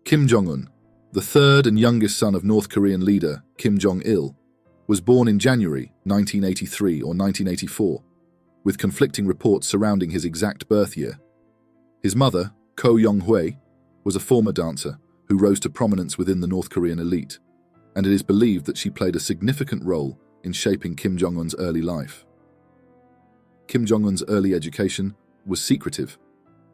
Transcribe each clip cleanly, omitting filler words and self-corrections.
Kim Jong Un, the third and youngest son of North Korean leader Kim Jong Il, was born in January 1983 or 1984, with conflicting reports surrounding his exact birth year. His mother, Ko Young-hwe, was a former dancer who rose to prominence within the North Korean elite, and it is believed that she played a significant role in shaping Kim Jong-un's early life. Kim Jong-un's early education was secretive,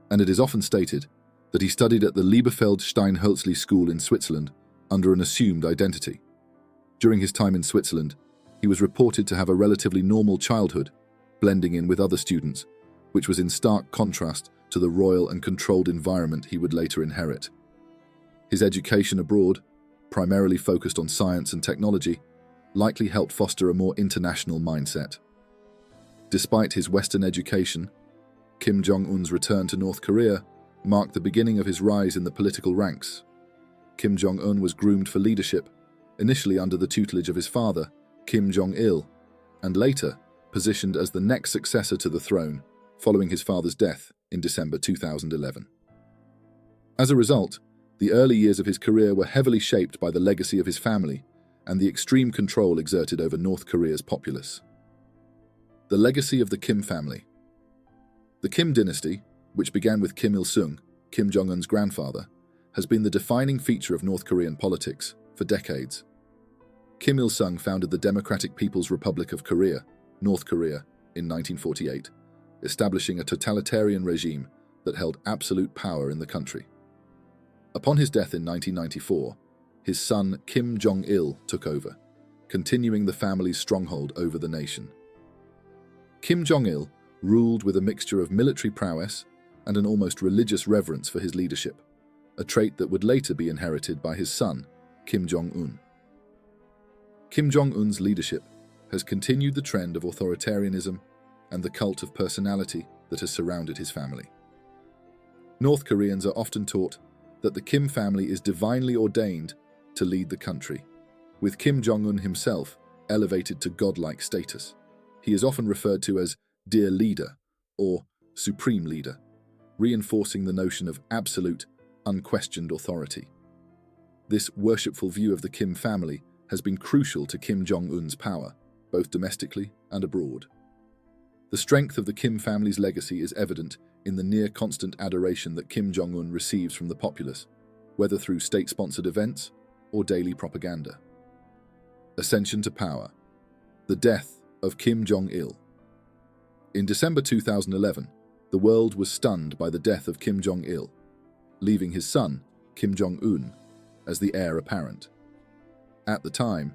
and it is often stated that he studied at the Liebefeld-Steinhölzli School in Switzerland under an assumed identity. During his time in Switzerland, he was reported to have a relatively normal childhood, blending in with other students, which was in stark contrast to the royal and controlled environment he would later inherit. His education abroad, primarily focused on science and technology, likely helped foster a more international mindset. Despite his Western education, Kim Jong-un's return to North Korea marked the beginning of his rise in the political ranks. Kim Jong-un was groomed for leadership, initially under the tutelage of his father, Kim Jong-il, and later positioned as the next successor to the throne following his father's death in December 2011. As a result, the early years of his career were heavily shaped by the legacy of his family and the extreme control exerted over North Korea's populace. The legacy of the Kim family. The Kim dynasty, which began with Kim Il-sung, Kim Jong-un's grandfather, has been the defining feature of North Korean politics for decades. Kim Il-sung founded the Democratic People's Republic of Korea, North Korea, in 1948, establishing a totalitarian regime that held absolute power in the country. Upon his death in 1994, his son Kim Jong-il took over, continuing the family's stronghold over the nation. Kim Jong-il ruled with a mixture of military prowess and an almost religious reverence for his leadership, a trait that would later be inherited by his son, Kim Jong-un. Kim Jong-un's leadership has continued the trend of authoritarianism and the cult of personality that has surrounded his family. North Koreans are often taught that the Kim family is divinely ordained to lead the country, with Kim Jong-un himself elevated to godlike status. He is often referred to as dear leader or supreme leader, reinforcing the notion of absolute, unquestioned authority. This worshipful view of the Kim family has been crucial to Kim Jong-un's power, both domestically and abroad. The strength of the Kim family's legacy is evident in the near-constant adoration that Kim Jong-un receives from the populace, whether through state-sponsored events or daily propaganda. Ascension to power. The death of Kim Jong-il. In December 2011, the world was stunned by the death of Kim Jong-il, leaving his son, Kim Jong-un, as the heir apparent. At the time,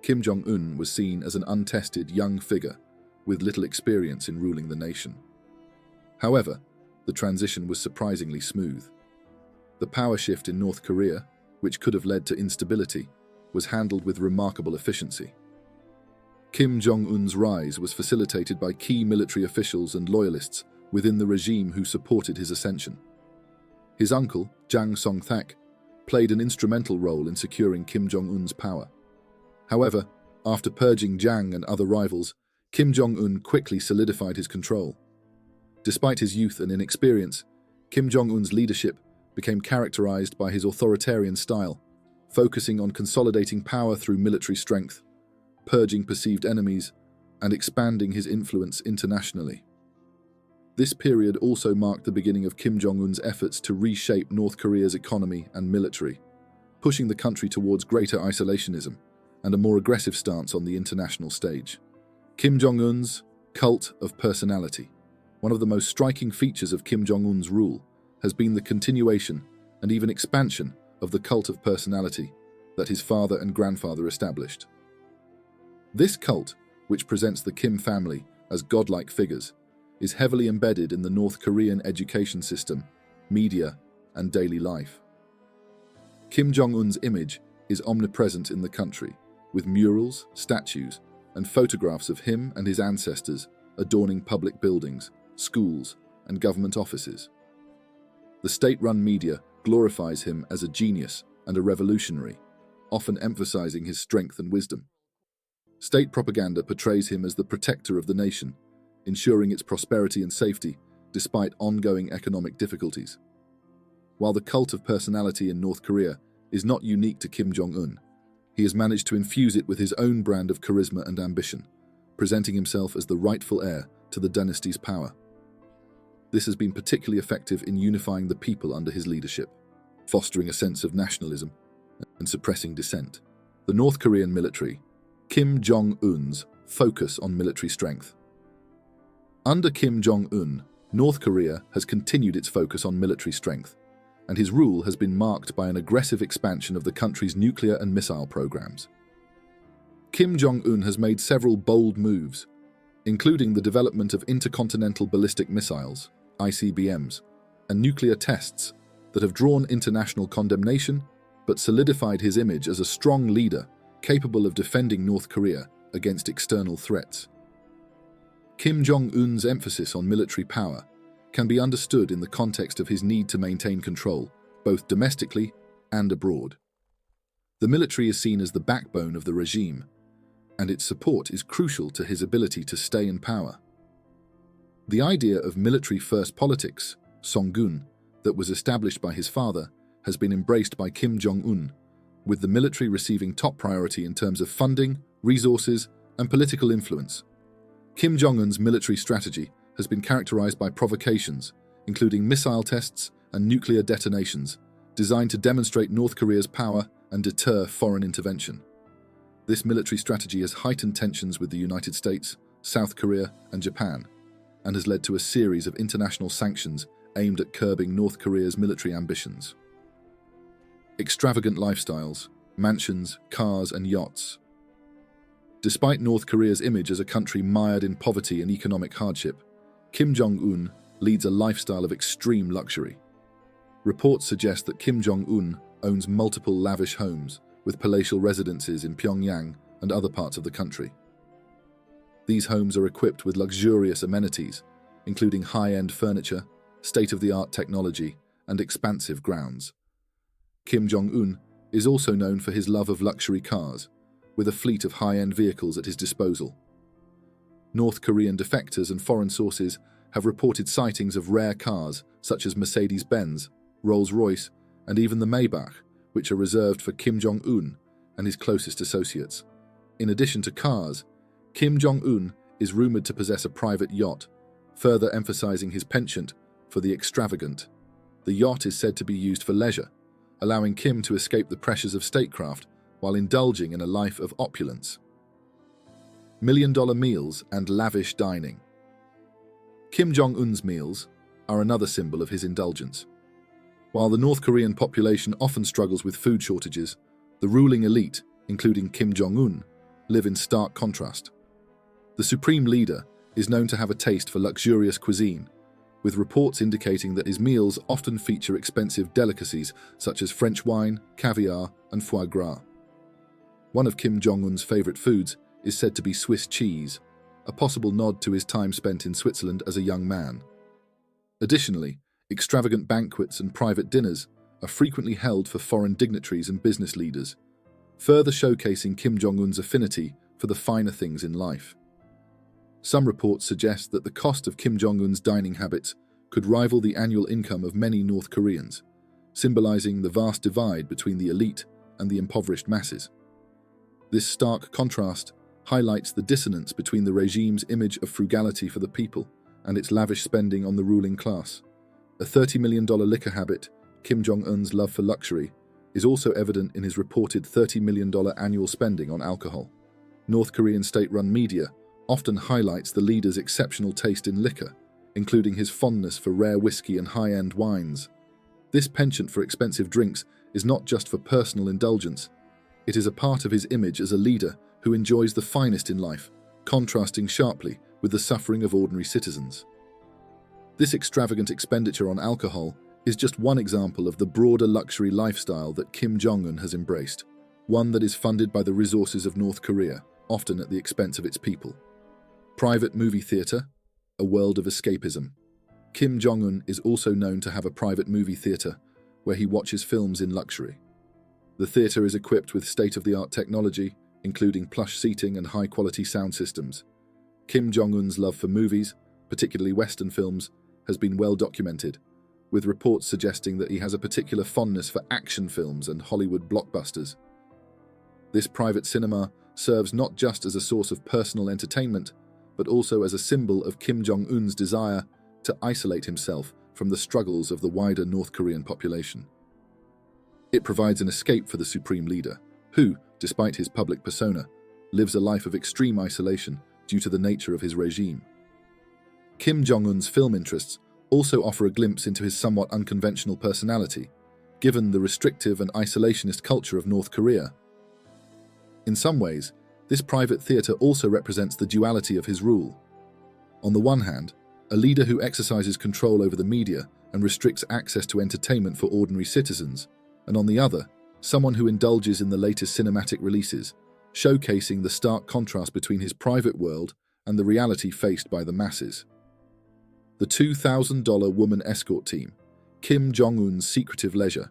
Kim Jong-un was seen as an untested young figure with little experience in ruling the nation. However, the transition was surprisingly smooth. The power shift in North Korea, which could have led to instability, was handled with remarkable efficiency. Kim Jong-un's rise was facilitated by key military officials and loyalists within the regime who supported his ascension. His uncle, Jang Song-thaek, played an instrumental role in securing Kim Jong-un's power. However, after purging Jang and other rivals, Kim Jong-un quickly solidified his control. Despite his youth and inexperience, Kim Jong-un's leadership became characterized by his authoritarian style, focusing on consolidating power through military strength, purging perceived enemies, and expanding his influence internationally. This period also marked the beginning of Kim Jong-un's efforts to reshape North Korea's economy and military, pushing the country towards greater isolationism and a more aggressive stance on the international stage. Kim Jong-un's cult of personality. One of the most striking features of Kim Jong-un's rule has been the continuation and even expansion of the cult of personality that his father and grandfather established. This cult, which presents the Kim family as godlike figures, is heavily embedded in the North Korean education system, media, and daily life. Kim Jong-un's image is omnipresent in the country, with murals, statues, and photographs of him and his ancestors adorning public buildings, schools, and government offices. The state-run media glorifies him as a genius and a revolutionary, often emphasizing his strength and wisdom. State propaganda portrays him as the protector of the nation, ensuring its prosperity and safety despite ongoing economic difficulties. While the cult of personality in North Korea is not unique to Kim Jong Un, he has managed to infuse it with his own brand of charisma and ambition, presenting himself as the rightful heir to the dynasty's power. This has been particularly effective in unifying the people under his leadership, fostering a sense of nationalism and suppressing dissent. The North Korean military, Kim Jong Un's focus on military strength. Under Kim Jong Un, North Korea has continued its focus on military strength, and his rule has been marked by an aggressive expansion of the country's nuclear and missile programs. Kim Jong Un has made several bold moves, including the development of intercontinental ballistic missiles, ICBMs, and nuclear tests that have drawn international condemnation but solidified his image as a strong leader capable of defending North Korea against external threats. Kim Jong Un's emphasis on military power can be understood in the context of his need to maintain control, both domestically and abroad. The military is seen as the backbone of the regime, and its support is crucial to his ability to stay in power. The idea of military-first politics, Songun, that was established by his father, has been embraced by Kim Jong Un, with the military receiving top priority in terms of funding, resources, and political influence. Kim Jong Un's military strategy has been characterized by provocations, including missile tests and nuclear detonations, designed to demonstrate North Korea's power and deter foreign intervention. This military strategy has heightened tensions with the United States, South Korea, and Japan, and has led to a series of international sanctions aimed at curbing North Korea's military ambitions. Extravagant lifestyles, mansions, cars, and yachts. Despite North Korea's image as a country mired in poverty and economic hardship, Kim Jong Un leads a lifestyle of extreme luxury. Reports suggest that Kim Jong Un owns multiple lavish homes, with palatial residences in Pyongyang and other parts of the country. These homes are equipped with luxurious amenities, including high-end furniture, state-of-the-art technology, and expansive grounds. Kim Jong Un is also known for his love of luxury cars, with a fleet of high-end vehicles at his disposal. North Korean defectors and foreign sources have reported sightings of rare cars such as Mercedes-Benz, Rolls-Royce, and even the Maybach, which are reserved for Kim Jong Un and his closest associates. In addition to cars, Kim Jong Un is rumored to possess a private yacht, further emphasizing his penchant for the extravagant. The yacht is said to be used for leisure, allowing Kim to escape the pressures of statecraft while indulging in a life of opulence. Million-dollar meals and lavish dining. Kim Jong Un's meals are another symbol of his indulgence. While the North Korean population often struggles with food shortages, the ruling elite, including Kim Jong Un, live in stark contrast. The supreme leader is known to have a taste for luxurious cuisine, with reports indicating that his meals often feature expensive delicacies such as French wine, caviar, and foie gras. One of Kim Jong Un's favorite foods is said to be Swiss cheese, a possible nod to his time spent in Switzerland as a young man. Additionally, extravagant banquets and private dinners are frequently held for foreign dignitaries and business leaders, further showcasing Kim Jong Un's affinity for the finer things in life. Some reports suggest that the cost of Kim Jong Un's dining habits could rival the annual income of many North Koreans, symbolizing the vast divide between the elite and the impoverished masses. This stark contrast highlights the dissonance between the regime's image of frugality for the people and its lavish spending on the ruling class. A $30 million liquor habit, Kim Jong Un's love for luxury, is also evident in his reported $30 million annual spending on alcohol. North Korean state-run media often highlights the leader's exceptional taste in liquor, including his fondness for rare whiskey and high-end wines. This penchant for expensive drinks is not just for personal indulgence. It is a part of his image as a leader who enjoys the finest in life, contrasting sharply with the suffering of ordinary citizens. This extravagant expenditure on alcohol is just one example of the broader luxury lifestyle that Kim Jong Un has embraced, one that is funded by the resources of North Korea, often at the expense of its people. Private movie theater, a world of escapism. Kim Jong Un is also known to have a private movie theater where he watches films in luxury. The theater is equipped with state-of-the-art technology, including plush seating and high-quality sound systems. Kim Jong Un's love for movies, particularly Western films, has been well documented, with reports suggesting that he has a particular fondness for action films and Hollywood blockbusters. This private cinema serves not just as a source of personal entertainment, but also as a symbol of Kim Jong Un's desire to isolate himself from the struggles of the wider North Korean population. It provides an escape for the supreme leader, who, despite his public persona, lives a life of extreme isolation due to the nature of his regime. Kim Jong Un's film interests also offer a glimpse into his somewhat unconventional personality, given the restrictive and isolationist culture of North Korea. In some ways, this private theatre also represents the duality of his rule. On the one hand, a leader who exercises control over the media and restricts access to entertainment for ordinary citizens, and on the other, someone who indulges in the latest cinematic releases, showcasing the stark contrast between his private world and the reality faced by the masses. The $2,000 woman escort team, Kim Jong Un's secretive leisure.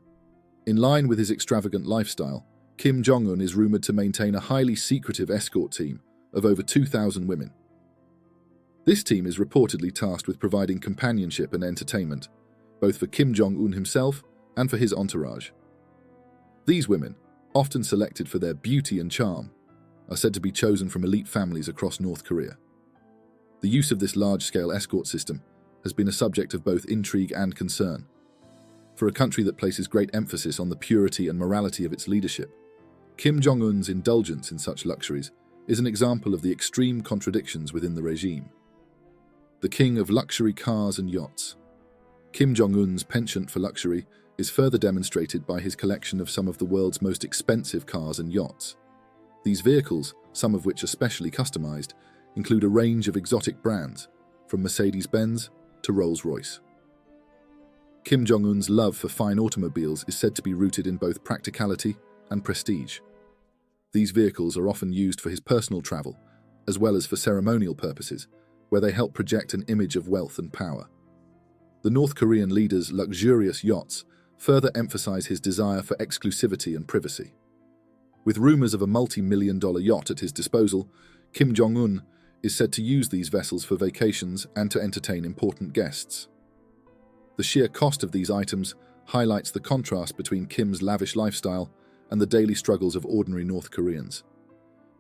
In line with his extravagant lifestyle, Kim Jong Un is rumored to maintain a highly secretive escort team of over 2,000 women. This team is reportedly tasked with providing companionship and entertainment, both for Kim Jong Un himself and for his entourage. These women, often selected for their beauty and charm, are said to be chosen from elite families across North Korea. The use of this large-scale escort system has been a subject of both intrigue and concern. For a country that places great emphasis on the purity and morality of its leadership, Kim Jong Un's indulgence in such luxuries is an example of the extreme contradictions within the regime. The king of luxury cars and yachts. Kim Jong Un's penchant for luxury is further demonstrated by his collection of some of the world's most expensive cars and yachts. These vehicles, some of which are specially customized, include a range of exotic brands, from Mercedes-Benz to Rolls-Royce. Kim Jong Un's love for fine automobiles is said to be rooted in both practicality and prestige. These vehicles are often used for his personal travel, as well as for ceremonial purposes, where they help project an image of wealth and power. The North Korean leader's luxurious yachts further emphasize his desire for exclusivity and privacy. With rumors of a multi-million-dollar yacht at his disposal, Kim Jong Un is said to use these vessels for vacations and to entertain important guests. The sheer cost of these items highlights the contrast between Kim's lavish lifestyle and the daily struggles of ordinary North Koreans.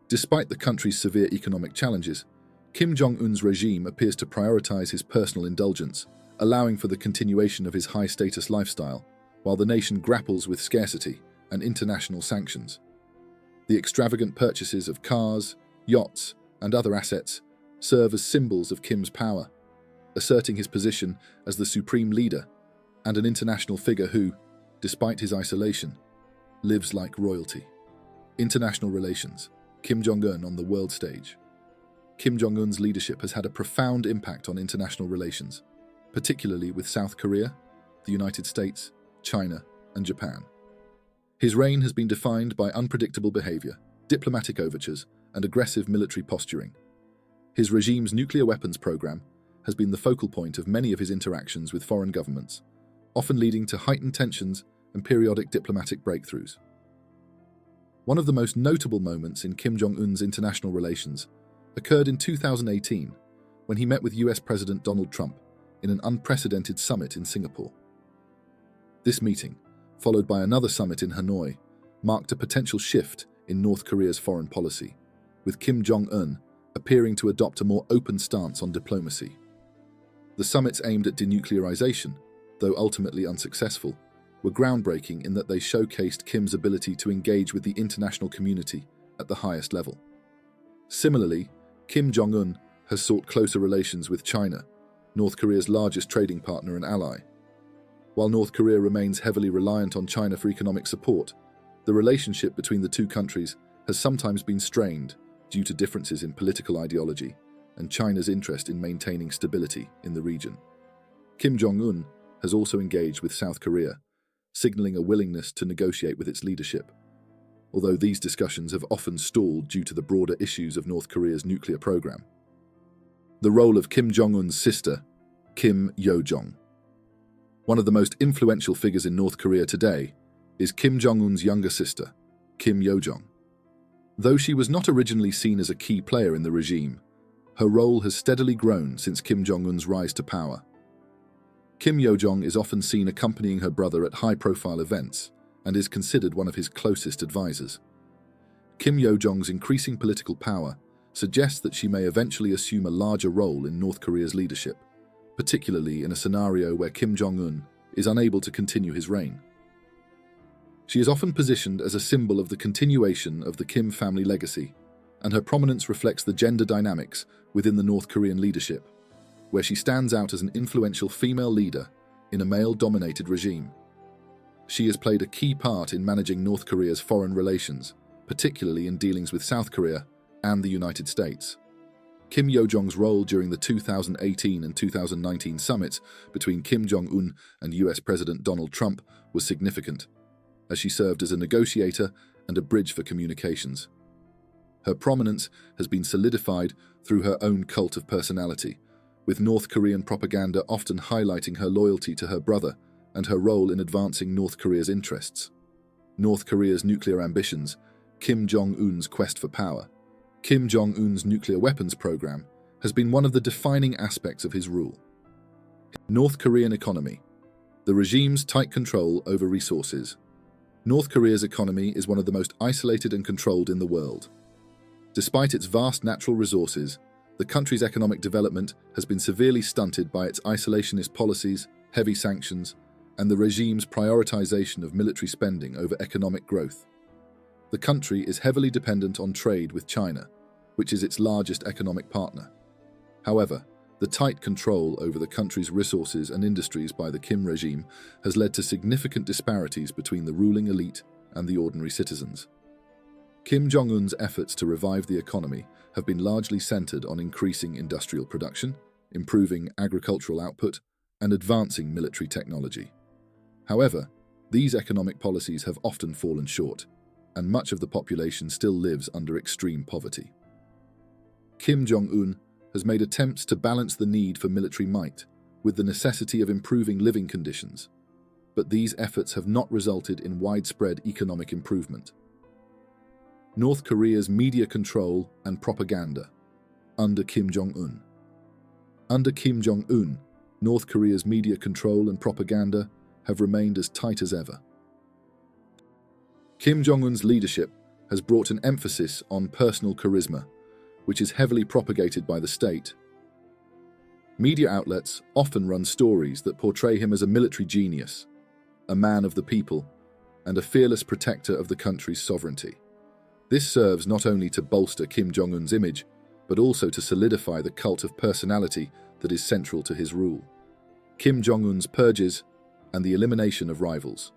Despite the country's severe economic challenges, Kim Jong Un's regime appears to prioritize his personal indulgence, allowing for the continuation of his high-status lifestyle, while the nation grapples with scarcity and international sanctions. The extravagant purchases of cars, yachts, and other assets serve as symbols of Kim's power, asserting his position as the supreme leader and an international figure who, despite his isolation, lives like royalty. International relations. Kim Jong Un on the world stage. Kim Jong Un's leadership has had a profound impact on international relations, particularly with South Korea, the United States, China, and Japan. His reign has been defined by unpredictable behavior, diplomatic overtures, and aggressive military posturing. His regime's nuclear weapons program has been the focal point of many of his interactions with foreign governments, often leading to heightened tensions and periodic diplomatic breakthroughs. One of the most notable moments in Kim Jong Un's international relations occurred in 2018, when he met with US President Donald Trump in an unprecedented summit in Singapore. This meeting, followed by another summit in Hanoi, marked a potential shift in North Korea's foreign policy, with Kim Jong Un appearing to adopt a more open stance on diplomacy. The summits aimed at denuclearization, though ultimately unsuccessful, were groundbreaking in that they showcased Kim's ability to engage with the international community at the highest level. Similarly, Kim Jong Un has sought closer relations with China, North Korea's largest trading partner and ally. While North Korea remains heavily reliant on China for economic support, the relationship between the two countries has sometimes been strained due to differences in political ideology and China's interest in maintaining stability in the region. Kim Jong Un has also engaged with South Korea, signaling a willingness to negotiate with its leadership, although these discussions have often stalled due to the broader issues of North Korea's nuclear program. The role of Kim Jong Un's sister, Kim Yo-jong. One of the most influential figures in North Korea today is Kim Jong Un's younger sister, Kim Yo-jong. Though she was not originally seen as a key player in the regime, her role has steadily grown since Kim Jong Un's rise to power. Kim Yo-jong is often seen accompanying her brother at high-profile events and is considered one of his closest advisors. Kim Yo-jong's increasing political power suggests that she may eventually assume a larger role in North Korea's leadership, particularly in a scenario where Kim Jong Un is unable to continue his reign. She is often positioned as a symbol of the continuation of the Kim family legacy, and her prominence reflects the gender dynamics within the North Korean leadership, where she stands out as an influential female leader in a male-dominated regime. She has played a key part in managing North Korea's foreign relations, particularly in dealings with South Korea and the United States. Kim Yo-jong's role during the 2018 and 2019 summits between Kim Jong Un and US President Donald Trump was significant, as she served as a negotiator and a bridge for communications. Her prominence has been solidified through her own cult of personality, with North Korean propaganda often highlighting her loyalty to her brother and her role in advancing North Korea's interests. North Korea's nuclear ambitions, Kim Jong-un's quest for power. Kim Jong-un's nuclear weapons program has been one of the defining aspects of his rule. North Korean economy. The regime's tight control over resources. North Korea's economy is one of the most isolated and controlled in the world. Despite its vast natural resources, the country's economic development has been severely stunted by its isolationist policies, heavy sanctions, and the regime's prioritization of military spending over economic growth. The country is heavily dependent on trade with China, which is its largest economic partner. However, the tight control over the country's resources and industries by the Kim regime has led to significant disparities between the ruling elite and the ordinary citizens. Kim Jong-un's efforts to revive the economy have been largely centered on increasing industrial production, improving agricultural output, and advancing military technology. However, these economic policies have often fallen short, and much of the population still lives under extreme poverty. Kim Jong-un has made attempts to balance the need for military might with the necessity of improving living conditions, but these efforts have not resulted in widespread economic improvement. North Korea's media control and propaganda under Kim Jong-un. Under Kim Jong-un, North Korea's media control and propaganda have remained as tight as ever. Kim Jong-un's leadership has brought an emphasis on personal charisma, which is heavily propagated by the state. Media outlets often run stories that portray him as a military genius, a man of the people, and a fearless protector of the country's sovereignty. This serves not only to bolster Kim Jong-un's image, but also to solidify the cult of personality that is central to his rule. Kim Jong-un's purges and the elimination of rivals.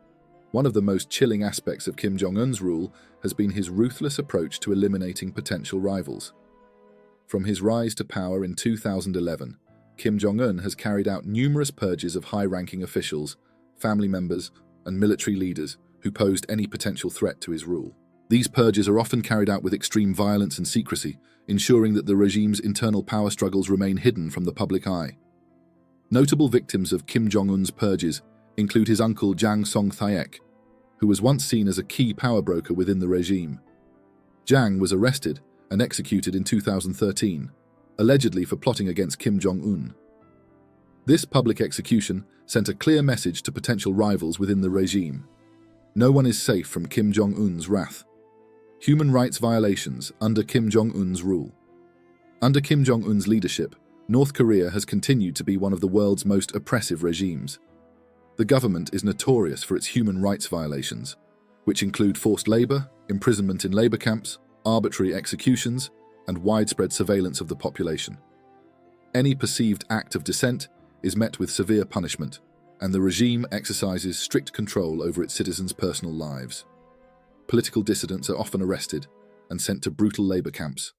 One of the most chilling aspects of Kim Jong-un's rule has been his ruthless approach to eliminating potential rivals. From his rise to power in 2011, Kim Jong-un has carried out numerous purges of high-ranking officials, family members, and military leaders who posed any potential threat to his rule. These purges are often carried out with extreme violence and secrecy, ensuring that the regime's internal power struggles remain hidden from the public eye. Notable victims of Kim Jong-un's purges include his uncle Jang Song-thaek, who was once seen as a key power broker within the regime. Jang was arrested and executed in 2013, allegedly for plotting against Kim Jong-un. This public execution sent a clear message to potential rivals within the regime. No one is safe from Kim Jong-un's wrath. Human rights violations under Kim Jong-un's rule. Under Kim Jong-un's leadership, North Korea has continued to be one of the world's most oppressive regimes. The government is notorious for its human rights violations, which include forced labor, imprisonment in labor camps, arbitrary executions, and widespread surveillance of the population. Any perceived act of dissent is met with severe punishment, and the regime exercises strict control over its citizens' personal lives. Political dissidents are often arrested and sent to brutal labor camps,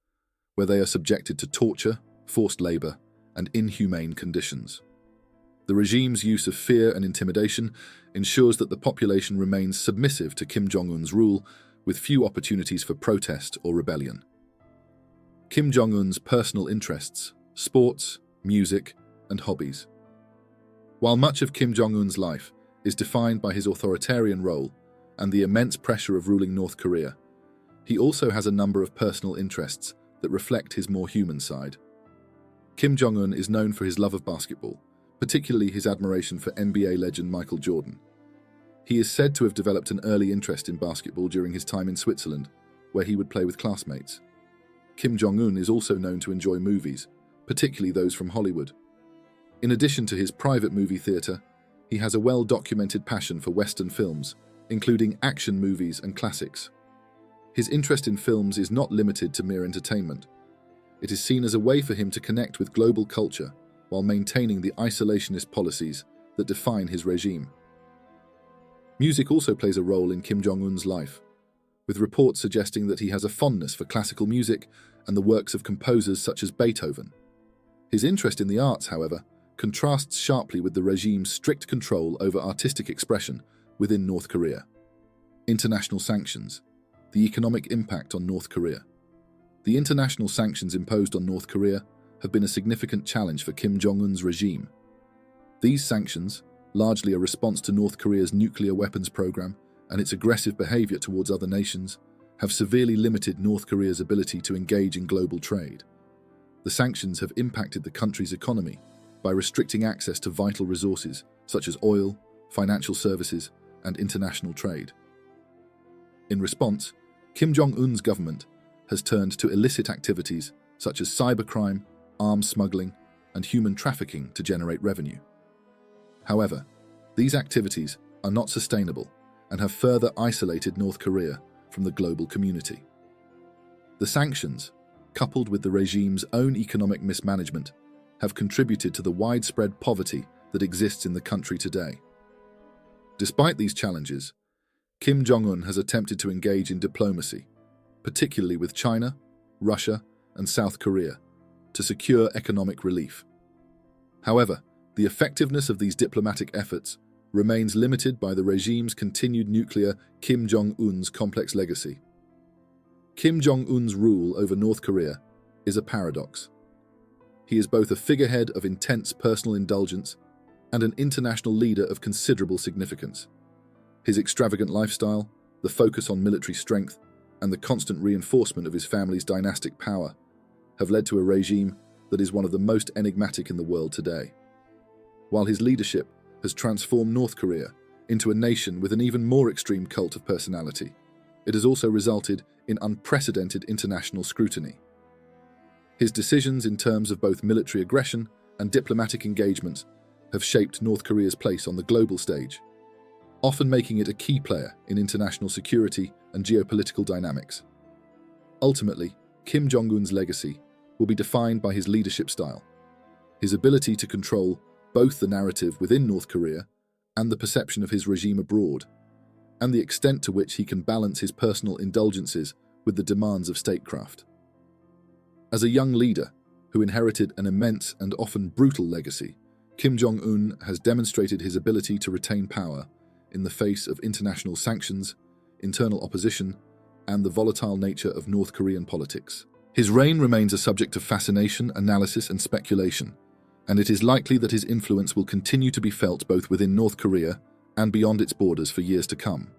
where they are subjected to torture, forced labor, and inhumane conditions. The regime's use of fear and intimidation ensures that the population remains submissive to Kim Jong-un's rule, with few opportunities for protest or rebellion. Kim Jong-un's personal interests, sports, music, and hobbies. While much of Kim Jong-un's life is defined by his authoritarian role and the immense pressure of ruling North Korea, he also has a number of personal interests that reflect his more human side. Kim Jong-un is known for his love of basketball, particularly his admiration for NBA legend Michael Jordan. He is said to have developed an early interest in basketball during his time in Switzerland, where he would play with classmates. Kim Jong Un is also known to enjoy movies, particularly those from Hollywood. In addition to his private movie theater, he has a well-documented passion for Western films, including action movies and classics. His interest in films is not limited to mere entertainment. It is seen as a way for him to connect with global culture while maintaining the isolationist policies that define his regime. Music also plays a role in Kim Jong Un's life, with reports suggesting that he has a fondness for classical music and the works of composers such as Beethoven. His interest in the arts, however, contrasts sharply with the regime's strict control over artistic expression within North Korea. International sanctions. The economic impact on North Korea. The international sanctions imposed on North Korea have been a significant challenge for Kim Jong Un's regime. These sanctions, largely a response to North Korea's nuclear weapons program and its aggressive behavior towards other nations, have severely limited North Korea's ability to engage in global trade. The sanctions have impacted the country's economy by restricting access to vital resources such as oil, financial services, and international trade. In response, Kim Jong Un's government has turned to illicit activities such as cybercrime, arms smuggling, and human trafficking to generate revenue. However, these activities are not sustainable and have further isolated North Korea from the global community. The sanctions, coupled with the regime's own economic mismanagement, have contributed to the widespread poverty that exists in the country today. Despite these challenges, Kim Jong Un has attempted to engage in diplomacy, particularly with China, Russia, and South Korea, to secure economic relief. However, the effectiveness of these diplomatic efforts remains limited by the regime's continued nuclear Kim Jong Un's complex legacy. Kim Jong Un's rule over North Korea is a paradox. He is both a figurehead of intense personal indulgence and an international leader of considerable significance. His extravagant lifestyle, the focus on military strength, and the constant reinforcement of his family's dynastic power have led to a regime that is one of the most enigmatic in the world today. While his leadership has transformed North Korea into a nation with an even more extreme cult of personality, it has also resulted in unprecedented international scrutiny. His decisions in terms of both military aggression and diplomatic engagements have shaped North Korea's place on the global stage, often making it a key player in international security and geopolitical dynamics. Ultimately, Kim Jong Un's legacy will be defined by his leadership style, his ability to control both the narrative within North Korea and the perception of his regime abroad, and the extent to which he can balance his personal indulgences with the demands of statecraft. As a young leader who inherited an immense and often brutal legacy, Kim Jong Un has demonstrated his ability to retain power in the face of international sanctions, internal opposition, and the volatile nature of North Korean politics. His reign remains a subject of fascination, analysis, and speculation, and it is likely that his influence will continue to be felt both within North Korea and beyond its borders for years to come.